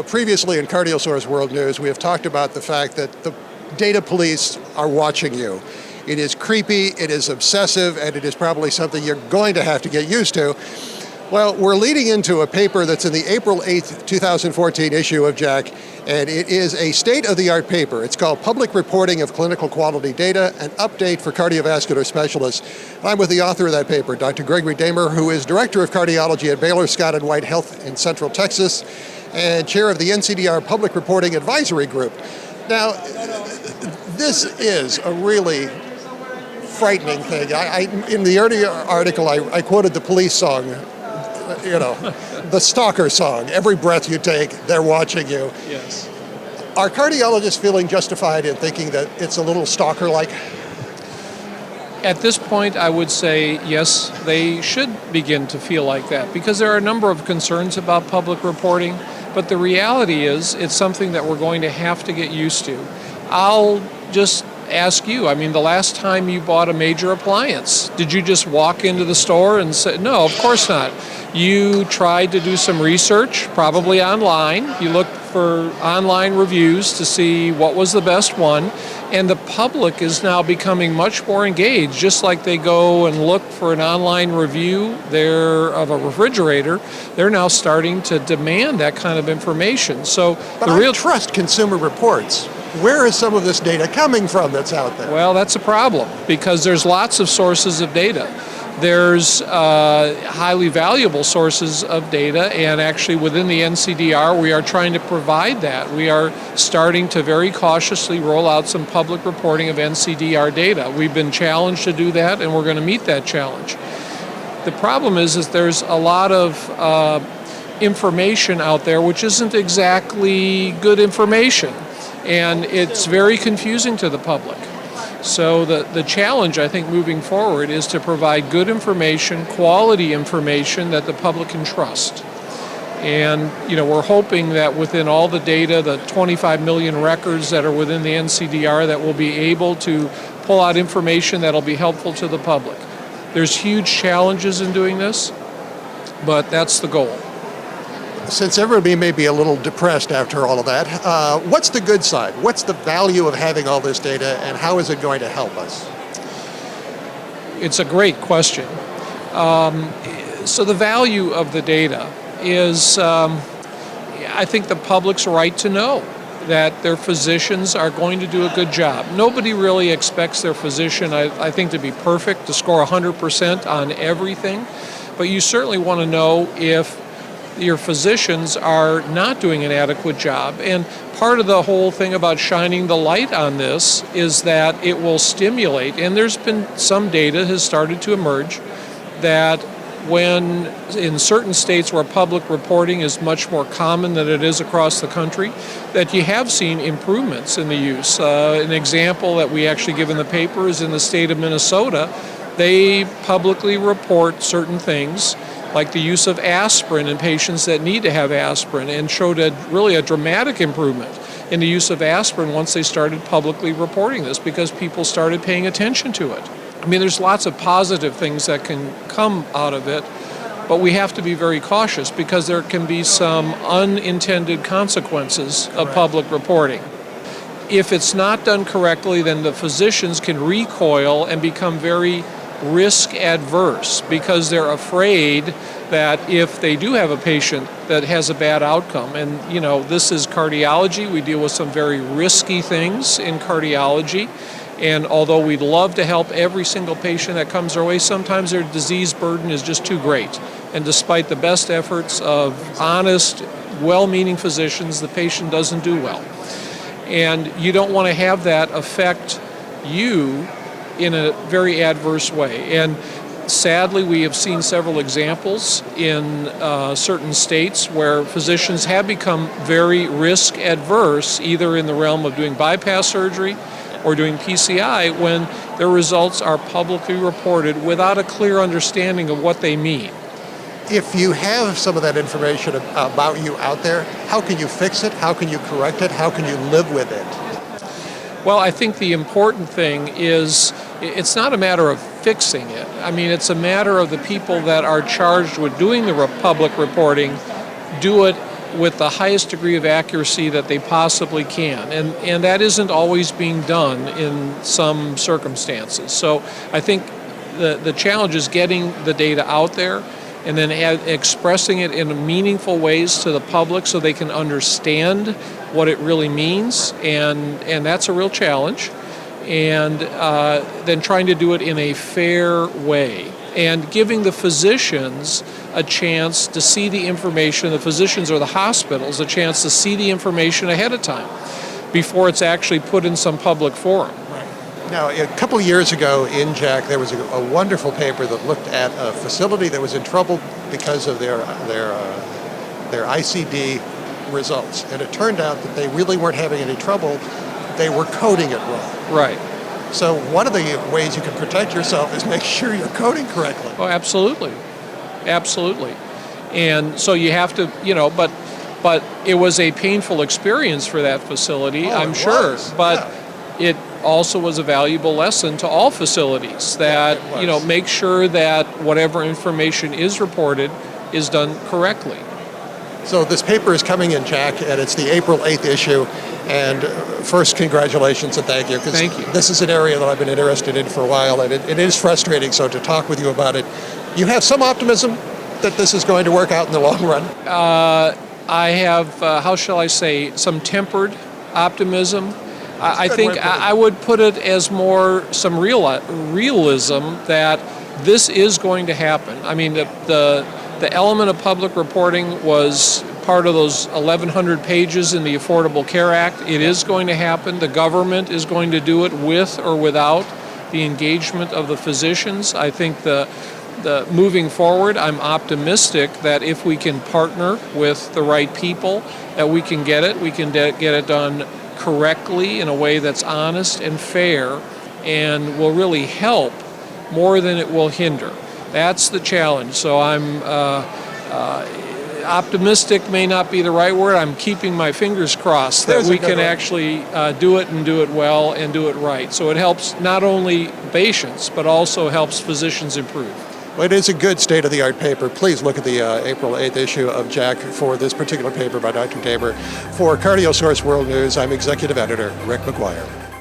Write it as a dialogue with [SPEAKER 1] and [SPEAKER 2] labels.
[SPEAKER 1] Previously in CardioSource World News, we have talked about the fact that the data police are watching you. It is creepy, it is obsessive, and it is probably something you're going to have to get used to. Well, we're leading into a paper that's in the April 8th, 2014 issue of JACC, and it is a state-of-the-art paper. It's called Public Reporting of Clinical Quality Data, an update for cardiovascular specialists. I'm with the author of that paper, Dr. Gregory Dehmer, who is Director of Cardiology at Baylor Scott White Health in Central Texas, and chair of the NCDR Public Reporting Advisory Group. Now, this is a really frightening thing. In the earlier article, I quoted the police song, the stalker song. Every breath you take, they're watching you.
[SPEAKER 2] Yes.
[SPEAKER 1] Are cardiologists feeling justified in thinking that it's a little stalker-like?
[SPEAKER 2] At this point, I would say yes, they should begin to feel like that because there are a number of concerns about public reporting, but the reality is it's something that we're going to have to get used to. I'll just ask you, the last time you bought a major appliance, did you just walk into the store and say, no, of course not. You tried to do some research, probably online. You looked for online reviews to see what was the best one. And the public is now becoming much more engaged, just like they go and look for an online review of a refrigerator. They're now starting to demand that kind of information.
[SPEAKER 1] But I trust Consumer Reports. Where is some of this data coming from that's out there?
[SPEAKER 2] Well, that's a problem because there's lots of sources of data. There's highly valuable sources of data, and actually within the NCDR, we are trying to provide that. We are starting to very cautiously roll out some public reporting of NCDR data. We've been challenged to do that, and we're going to meet that challenge. The problem is there's a lot of information out there which isn't exactly good information, and it's very confusing to the public. So the challenge, I think, moving forward is to provide good information, quality information that the public can trust. And, we're hoping that within all the data, the 25 million records that are within the NCDR, that we'll be able to pull out information that'll be helpful to the public. There's huge challenges in doing this, but that's the goal.
[SPEAKER 1] Since everybody may be a little depressed after all of that, what's the good side? What's the value of having all this data, and how is it going to help us?
[SPEAKER 2] It's a great question. So the value of the data is, I think the public's right to know that their physicians are going to do a good job. Nobody really expects their physician, I think, to be perfect, to score 100% on everything, but you certainly want to know if your physicians are not doing an adequate job. And part of the whole thing about shining the light on this is that it will stimulate, and there's been some data has started to emerge that when in certain states where public reporting is much more common than it is across the country, that you have seen improvements in the use. An example that we actually give in the paper is in the state of Minnesota. They publicly report certain things like the use of aspirin in patients that need to have aspirin, and showed really a dramatic improvement in the use of aspirin once they started publicly reporting this because people started paying attention to it. There's lots of positive things that can come out of it, but we have to be very cautious because there can be some unintended consequences of public reporting. If it's not done correctly, then the physicians can recoil and become very risk adverse because they're afraid that if they do have a patient that has a bad outcome, and this is cardiology, we deal with some very risky things in cardiology, and although we'd love to help every single patient that comes our way, sometimes their disease burden is just too great, and despite the best efforts of honest, well-meaning physicians, the patient doesn't do well. And you don't want to have that affect you in a very adverse way. And sadly, we have seen several examples in certain states where physicians have become very risk adverse, either in the realm of doing bypass surgery or doing PCI, when their results are publicly reported without a clear understanding of what they mean.
[SPEAKER 1] If you have some of that information about you out there, how can you fix it? How can you correct it? How can you live with it?
[SPEAKER 2] Well, I think the important thing is it's not a matter of fixing it. It's a matter of the people that are charged with doing the public reporting do it with the highest degree of accuracy that they possibly can. And that isn't always being done in some circumstances. So I think the challenge is getting the data out there and then expressing it in meaningful ways to the public so they can understand what it really means. And that's a real challenge. And then trying to do it in a fair way. And giving the physicians a chance to see the information, the physicians or the hospitals a chance to see the information ahead of time before it's actually put in some public forum.
[SPEAKER 1] Now, a couple years ago in JACC, there was a wonderful paper that looked at a facility that was in trouble because of their ICD results. And it turned out that they really weren't having any trouble. They were coding it wrong.
[SPEAKER 2] Right.
[SPEAKER 1] So one of the ways you can protect yourself is make sure you're coding correctly.
[SPEAKER 2] Oh, absolutely. Absolutely. And so you have to, but it was a painful experience for that facility, I'm sure. But it also was a valuable lesson to all facilities that, make sure that whatever information is reported is done correctly.
[SPEAKER 1] So this paper is coming in JACC, and it's the April 8th issue. And first, congratulations and thank you.
[SPEAKER 2] Thank you.
[SPEAKER 1] This is an area that I've been interested in for a while, and it is frustrating. So to talk with you about it, you have some optimism that this is going to work out in the long run?
[SPEAKER 2] I have, how shall I say, some tempered optimism. I think I would put it as more some realism that this is going to happen. I mean, the element of public reporting was part of those 1,100 pages in the Affordable Care Act. It is going to happen. The government is going to do it with or without the engagement of the physicians. I think the moving forward, I'm optimistic that if we can partner with the right people, that we can get it. We can get it done correctly in a way that's honest and fair and will really help more than it will hinder. That's the challenge. So I'm optimistic may not be the right word. I'm keeping my fingers crossed that we can actually do it and do it well and do it right. So it helps not only patients, but also helps physicians improve.
[SPEAKER 1] Well, it is a good state-of-the-art paper. Please look at the April 8th issue of JACC for this particular paper by Dr. Dehmer. For CardioSource World News, I'm Executive Editor Rick McGuire.